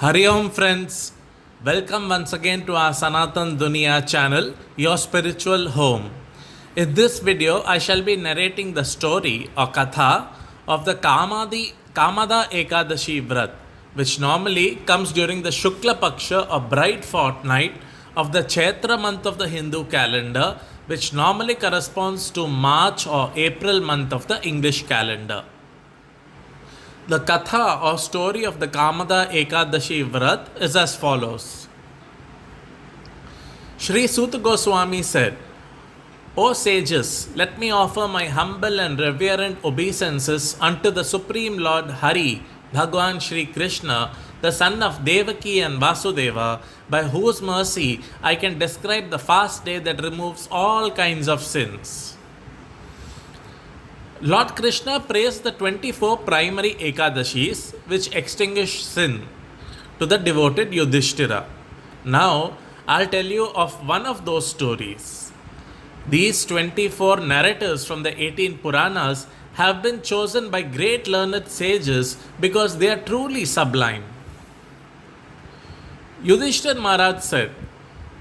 Hari Om friends, welcome once again to our Sanatan Duniya Channel, your spiritual home. In this video, I shall be narrating the story or Katha of the Kamada Ekadashi Vrat, which normally comes during the Shukla Paksha or bright fortnight of the Chaitra month of the Hindu calendar, which normally corresponds to March or April month of the English calendar. The Katha or story of the Kamada Ekadashi Vrat is as follows. Sri Suta Goswami said, O sages, let me offer my humble and reverent obeisances unto the Supreme Lord Hari, Bhagwan Shri Krishna, the son of Devaki and Vasudeva, by whose mercy I can describe the fast day that removes all kinds of sins. Lord Krishna praised the 24 primary Ekadashis which extinguish sin to the devoted Yudhishthira. Now, I'll tell you of one of those stories. These 24 narrators from the 18 Puranas have been chosen by great learned sages because they are truly sublime. Yudhishthir Maharaj said,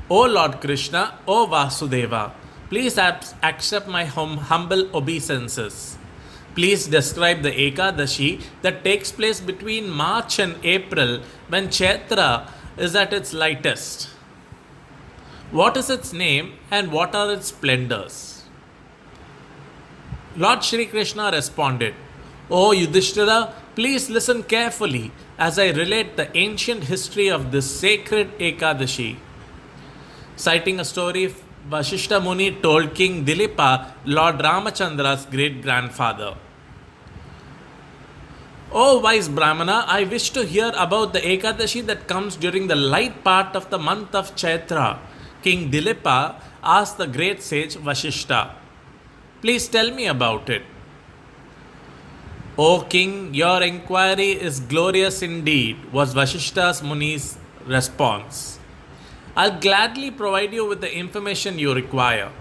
O Lord Krishna, O Vasudeva, please accept my humble obeisances. Please describe the Ekadashi that takes place between March and April when Chaitra is at its lightest. What is its name and what are its splendors? Lord Shri Krishna responded, O Yudhishthira, please listen carefully as I relate the ancient history of this sacred Ekadashi. Citing a story Vashishta Muni told King Dilipa, Lord Ramachandra's great-grandfather. O wise Brahmana, I wish to hear about the Ekadashi that comes during the light part of the month of Chaitra. King Dilipa asked the great sage Vashishta, please tell me about it. O king, your inquiry is glorious indeed, was Vashishta Muni's response. I'll gladly provide you with the information you require.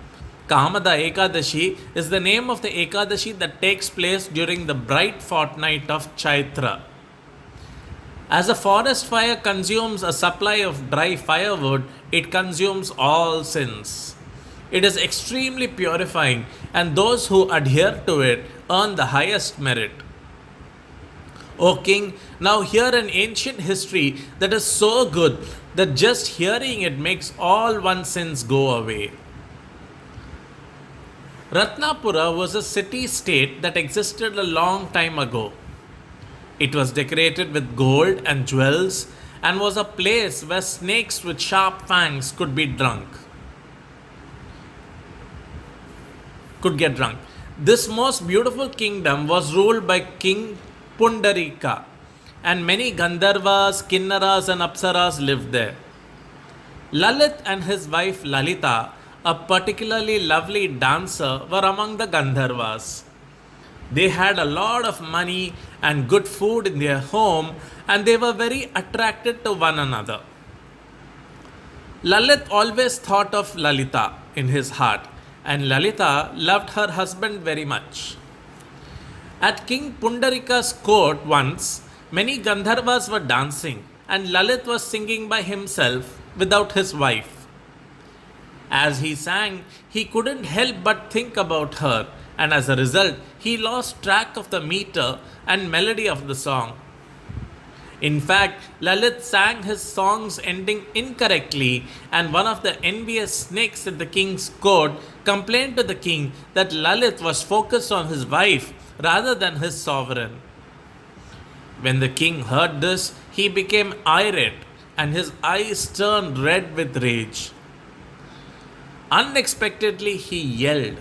Kamada Ekadashi is the name of the Ekadashi that takes place during the bright fortnight of Chaitra. As a forest fire consumes a supply of dry firewood, it consumes all sins. It is extremely purifying, and those who adhere to it earn the highest merit. O king, now hear an ancient history that is so good that just hearing it makes all one's sins go away. Ratnapura was a city-state that existed a long time ago. It was decorated with gold and jewels and was a place where snakes with sharp fangs could get drunk. This most beautiful kingdom was ruled by King Pundarika, and many Gandharvas, Kinnaras and Apsaras lived there. Lalit and his wife Lalita, a particularly lovely dancer, were among the Gandharvas. They had a lot of money and good food in their home, and they were very attracted to one another. Lalit always thought of Lalita in his heart, and Lalita loved her husband very much. At King Pundarika's court once, many Gandharvas were dancing, and Lalit was singing by himself without his wife. As he sang, he couldn't help but think about her, and as a result, he lost track of the meter and melody of the song. In fact, Lalit sang his songs ending incorrectly, and one of the envious snakes at the king's court complained to the king that Lalit was focused on his wife rather than his sovereign. When the king heard this, he became irate and his eyes turned red with rage. Unexpectedly, he yelled,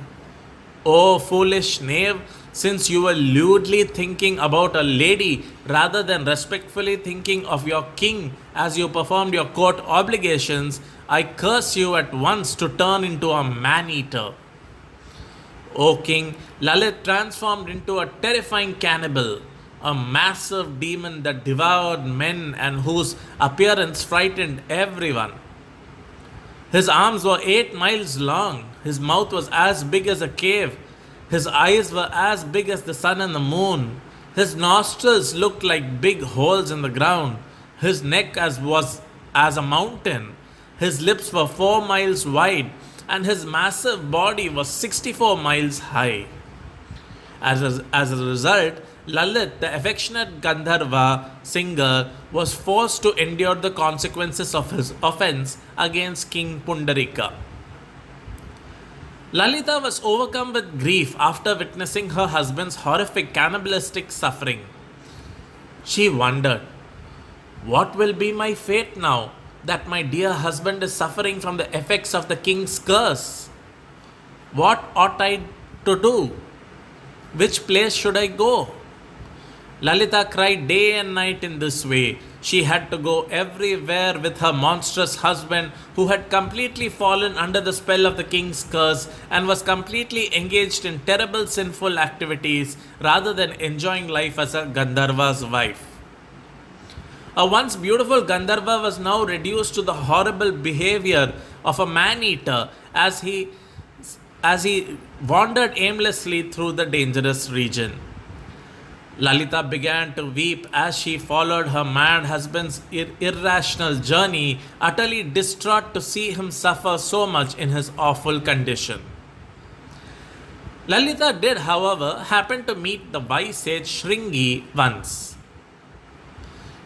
O foolish knave, since you were lewdly thinking about a lady rather than respectfully thinking of your king as you performed your court obligations, I curse you at once to turn into a man-eater. O king, Lalit transformed into a terrifying cannibal, a massive demon that devoured men and whose appearance frightened everyone. His arms were 8 miles long, his mouth was as big as a cave, his eyes were as big as the sun and the moon, his nostrils looked like big holes in the ground, His neck was as a mountain, his lips were 4 miles wide, and his massive body was 64 miles high. As a result, Lalit, the affectionate Gandharva singer, was forced to endure the consequences of his offense against King Pundarika. Lalita was overcome with grief after witnessing her husband's horrific cannibalistic suffering. She wondered, what will be my fate now that my dear husband is suffering from the effects of the king's curse? What ought I to do? Which place should I go? Lalita cried day and night in this way. She had to go everywhere with her monstrous husband, who had completely fallen under the spell of the king's curse and was completely engaged in terrible sinful activities rather than enjoying life as a Gandharva's wife. A once beautiful Gandharva was now reduced to the horrible behavior of a man-eater as he wandered aimlessly through the dangerous region. Lalita began to weep as she followed her mad husband's irrational journey, utterly distraught to see him suffer so much in his awful condition. Lalita did, however, happen to meet the wise sage Shringi once.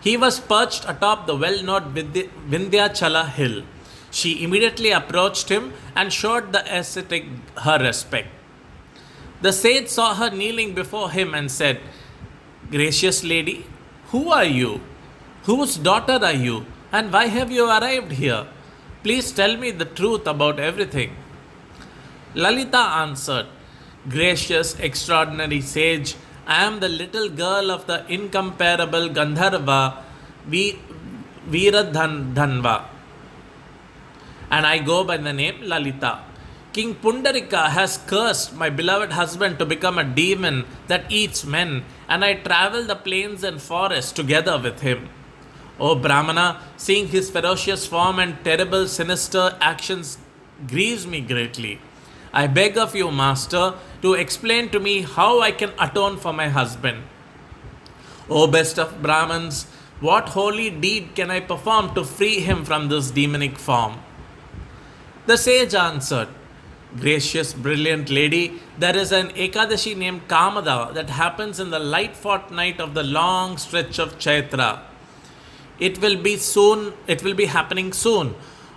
He was perched atop the well-known Vindhyachala hill. She immediately approached him and showed the ascetic her respect. The sage saw her kneeling before him and said, "Gracious lady, who are you? Whose daughter are you? And why have you arrived here? Please tell me the truth about everything." Lalita answered, "Gracious, extraordinary sage, I am the little girl of the incomparable Gandharva Veeradhanva, and I go by the name Lalita. King Pundarika has cursed my beloved husband to become a demon that eats men, and I travel the plains and forests together with him. O Brahmana, seeing his ferocious form and terrible sinister actions grieves me greatly. I beg of you, Master, to explain to me how I can atone for my husband. O best of Brahmins, what holy deed can I perform to free him from this demonic form?" The sage answered, "Gracious, brilliant lady, there is an Ekadashi named Kamada that happens in the light fortnight of the long stretch of Chaitra. It will be happening soon.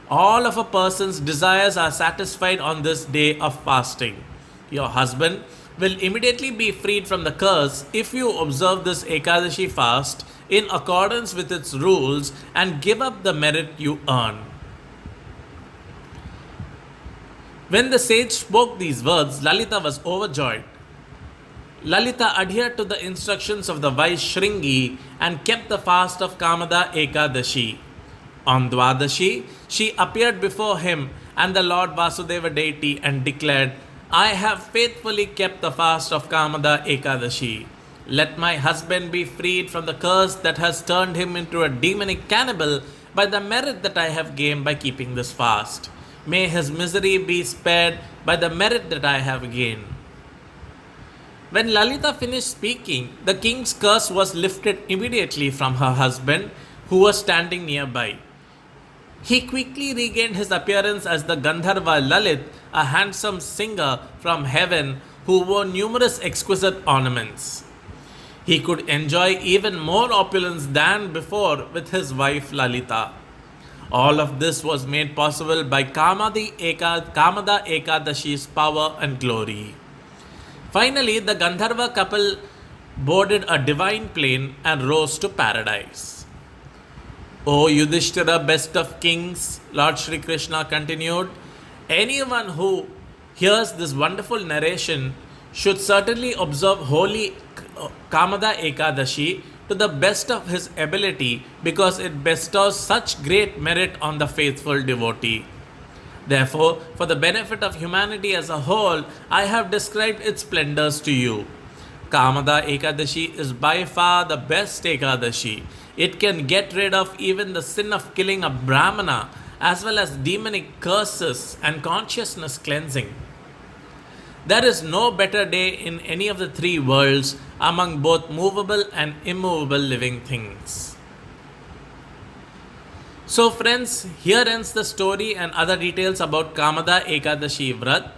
All of a person's desires are satisfied on this day of fasting. Your husband will immediately be freed from the curse if you observe this Ekadashi fast in accordance with its rules and give up the merit you earn." When the sage spoke these words, Lalita was overjoyed. Lalita adhered to the instructions of the wise Shringi and kept the fast of Kamada Ekadashi. On Dwadashi, she appeared before him and the Lord Vasudeva deity and declared, "I have faithfully kept the fast of Kamada Ekadashi. Let my husband be freed from the curse that has turned him into a demonic cannibal by the merit that I have gained by keeping this fast. May his misery be spared by the merit that I have gained." When Lalita finished speaking, the king's curse was lifted immediately from her husband, who was standing nearby. He quickly regained his appearance as the Gandharva Lalit, a handsome singer from heaven who wore numerous exquisite ornaments. He could enjoy even more opulence than before with his wife Lalita. All of this was made possible by Kamada Ekadashi's power and glory. Finally, the Gandharva couple boarded a divine plane and rose to paradise. "O Yudhishthira, best of kings," Lord Shri Krishna continued, "anyone who hears this wonderful narration should certainly observe holy Kamada Ekadashi to the best of his ability, because it bestows such great merit on the faithful devotee. Therefore, for the benefit of humanity as a whole, I have described its splendors to you. Kamada Ekadashi is by far the best Ekadashi. It can get rid of even the sin of killing a Brahmana, as well as demonic curses and consciousness cleansing. There is no better day in any of the three worlds among both movable and immovable living things." So, friends, here ends the story and other details about Kamada Ekadashi Vrat.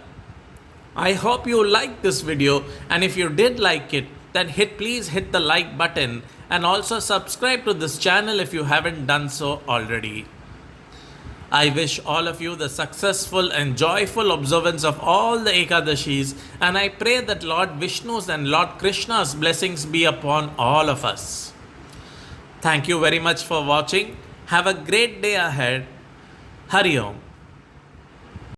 I hope you liked this video, and if you did like it, then please hit the like button and also subscribe to this channel if you haven't done so already. I wish all of you the successful and joyful observance of all the Ekadashis, and I pray that Lord Vishnu's and Lord Krishna's blessings be upon all of us. Thank you very much for watching. Have a great day ahead. Hari Om.